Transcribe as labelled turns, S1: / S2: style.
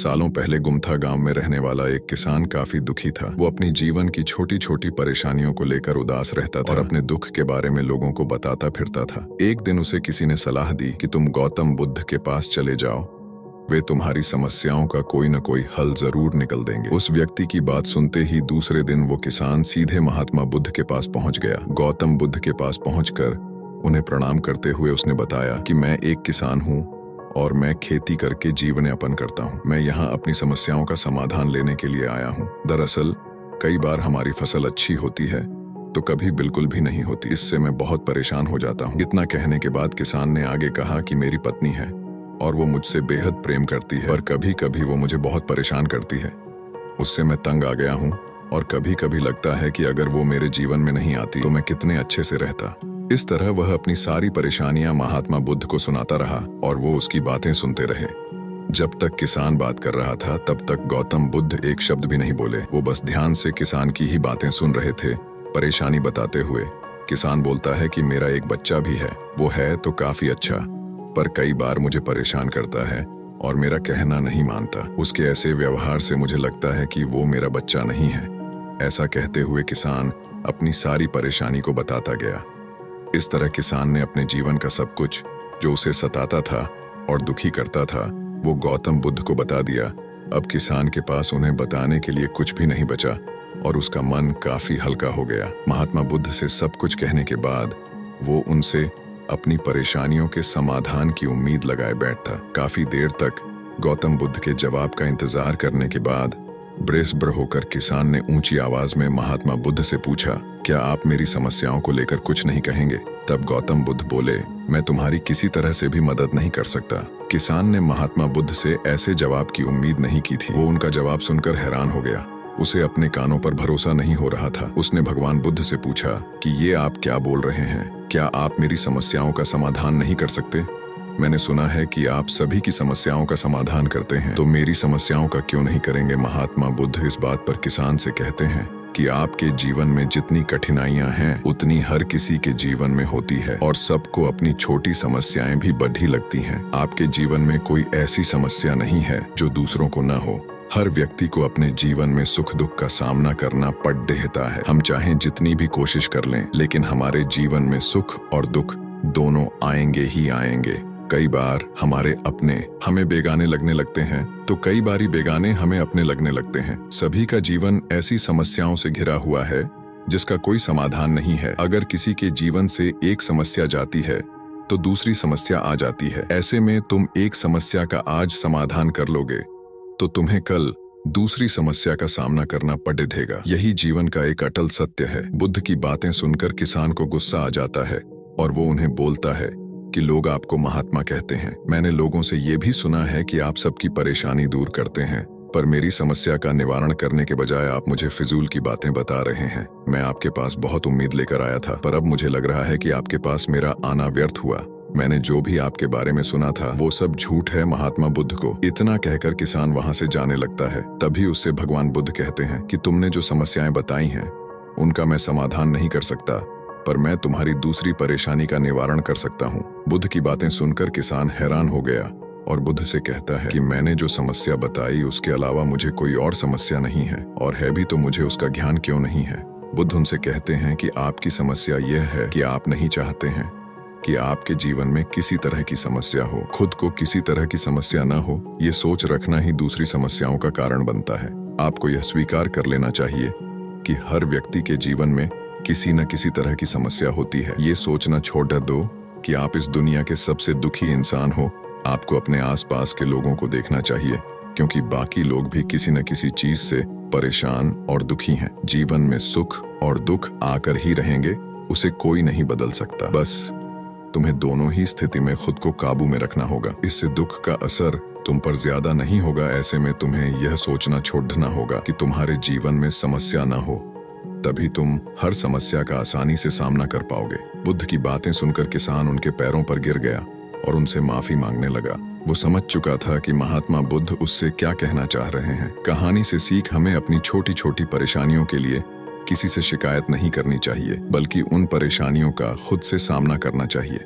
S1: सालों पहले गुमथा गांव में रहने वाला एक किसान काफी दुखी था। वो अपनी जीवन की छोटी छोटी परेशानियों को लेकर उदास रहता था और अपने दुख के बारे में लोगों को बताता फिरता था। एक दिन उसे किसी ने सलाह दी कि तुम गौतम बुद्ध के पास चले जाओ, वे तुम्हारी समस्याओं का कोई न कोई हल जरूर निकल देंगे। उस व्यक्ति की बात सुनते ही दूसरे दिन वो किसान सीधे महात्मा बुद्ध के पास पहुंच गया। गौतम बुद्ध के पास पहुंचकर उन्हें प्रणाम करते हुए उसने बताया कि मैं एक किसान हूं और मैं खेती करके जीवन यापन करता हूं। मैं यहाँ अपनी समस्याओं का समाधान लेने के लिए आया हूं। दरअसल कई बार हमारी फसल अच्छी होती है तो कभी बिल्कुल भी नहीं होती। इससे मैं बहुत परेशान हो जाता हूं। इतना कहने के बाद किसान ने आगे कहा कि मेरी पत्नी है और वो मुझसे बेहद प्रेम करती है, पर कभी कभी वो मुझे बहुत परेशान करती है। उससे मैं तंग आ गया हूँ और कभी कभी लगता है कि अगर वो मेरे जीवन में नहीं आती तो मैं कितने अच्छे से रहता। इस तरह वह अपनी सारी परेशानियां महात्मा बुद्ध को सुनाता रहा और वो उसकी बातें सुनते रहे। जब तक किसान बात कर रहा था तब तक गौतम बुद्ध एक शब्द भी नहीं बोले। वो बस ध्यान से किसान की ही बातें सुन रहे थे। परेशानी बताते हुए किसान बोलता है कि मेरा एक बच्चा भी है, वो है तो काफी अच्छा, पर कई बार मुझे परेशान करता है और मेरा कहना नहीं मानता। उसके ऐसे व्यवहार से मुझे लगता है कि वो मेरा बच्चा नहीं है। ऐसा कहते हुए किसान अपनी सारी परेशानी को बताता गया। इस तरह किसान ने अपने जीवन का सब कुछ जो उसे सताता था और दुखी करता था वो गौतम बुद्ध को बता दिया। अब किसान के पास उन्हें बताने के लिए कुछ भी नहीं बचा और उसका मन काफी हल्का हो गया। महात्मा बुद्ध से सब कुछ कहने के बाद वो उनसे अपनी परेशानियों के समाधान की उम्मीद लगाए बैठता। काफी देर तक गौतम बुद्ध के जवाब का इंतजार करने के बाद बेसब्र होकर किसान ने ऊंची आवाज में महात्मा बुद्ध से पूछा, क्या आप मेरी समस्याओं को लेकर कुछ नहीं कहेंगे? तब गौतम बुद्ध बोले, मैं तुम्हारी किसी तरह से भी मदद नहीं कर सकता। किसान ने महात्मा बुद्ध से ऐसे जवाब की उम्मीद नहीं की थी। वो उनका जवाब सुनकर हैरान हो गया। उसे अपने कानों पर भरोसा नहीं हो रहा था। उसने भगवान बुद्ध से पूछा कि ये आप क्या बोल रहे हैं? क्या आप मेरी समस्याओं का समाधान नहीं कर सकते? मैंने सुना है कि आप सभी की समस्याओं का समाधान करते हैं, तो मेरी समस्याओं का क्यों नहीं करेंगे? महात्मा बुद्ध इस बात पर किसान से कहते हैं कि आपके जीवन में जितनी कठिनाइयां हैं उतनी हर किसी के जीवन में होती है और सबको अपनी छोटी समस्याएं भी बड़ी लगती हैं। आपके जीवन में कोई ऐसी समस्या नहीं है जो दूसरों को न हो। हर व्यक्ति को अपने जीवन में सुख दुख का सामना करना पड़ता है। हम चाहे जितनी भी कोशिश कर लें, लेकिन हमारे जीवन में सुख और दुख दोनों आएंगे ही आएंगे। कई बार हमारे अपने हमें बेगाने लगने लगते हैं तो कई बारी बेगाने हमें अपने लगने लगते हैं। सभी का जीवन ऐसी समस्याओं से घिरा हुआ है जिसका कोई समाधान नहीं है। अगर किसी के जीवन से एक समस्या जाती है तो दूसरी समस्या आ जाती है। ऐसे में तुम एक समस्या का आज समाधान कर लोगे तो तुम्हें कल दूसरी समस्या का सामना करना पड़ेगा। यही जीवन का एक अटल सत्य है। बुद्ध की बातें सुनकर किसान को गुस्सा आ जाता है और वो उन्हें बोलता है कि लोग आपको महात्मा कहते हैं। मैंने लोगों से ये भी सुना है कि आप सबकी परेशानी दूर करते हैं, पर मेरी समस्या का निवारण करने के बजाय आप मुझे फिजूल की बातें बता रहे हैं। मैं आपके पास बहुत उम्मीद लेकर आया था, पर अब मुझे लग रहा है कि आपके पास मेरा आना व्यर्थ हुआ। मैंने जो भी आपके बारे में सुना था वो सब झूठ है। महात्मा बुद्ध को इतना कहकर किसान वहां से जाने लगता है। तभी उससे भगवान बुद्ध कहते हैं कि तुमने जो समस्याएं बताई हैं उनका मैं समाधान नहीं कर सकता, पर मैं तुम्हारी दूसरी परेशानी का निवारण कर सकता हूँ। बुद्ध की बातें सुनकर किसान हैरान हो गया और बुद्ध से कहता है कि मैंने जो समस्या बताई उसके अलावा मुझे कोई और समस्या नहीं है, और है भी तो मुझे उसका ज्ञान क्यों नहीं है? बुद्ध उनसे कहते हैं कि आपकी समस्या यह है कि आप नहीं चाहते हैं कि आपके जीवन में किसी तरह की समस्या हो। खुद को किसी तरह की समस्या न हो, ये सोच रखना ही दूसरी समस्याओं का कारण बनता है। आपको यह स्वीकार कर लेना चाहिए कि हर व्यक्ति के जीवन में किसी न किसी तरह की समस्या होती है। ये सोचना छोड़ दो कि आप इस दुनिया के सबसे दुखी इंसान हो। आपको अपने आसपास के लोगों को देखना चाहिए, क्योंकि बाकी लोग भी किसी न किसी चीज से परेशान और दुखी हैं। जीवन में सुख और दुख आकर ही रहेंगे, उसे कोई नहीं बदल सकता। बस तुम्हें दोनों ही स्थिति में खुद को काबू में रखना होगा। इससे दुख का असर तुम पर ज्यादा नहीं होगा। ऐसे में तुम्हें यह सोचना छोड़ना होगा कि तुम्हारे जीवन में समस्या ना हो, तभी तुम हर समस्या का आसानी से सामना कर पाओगे। बुद्ध की बातें सुनकर किसान उनके पैरों पर गिर गया और उनसे माफी मांगने लगा। वो समझ चुका था कि महात्मा बुद्ध उससे क्या कहना चाह रहे हैं। कहानी से सीख हमें अपनी छोटी छोटी परेशानियों के लिए किसी से शिकायत नहीं करनी चाहिए, बल्कि उन परेशानियों का खुद से सामना करना चाहिए।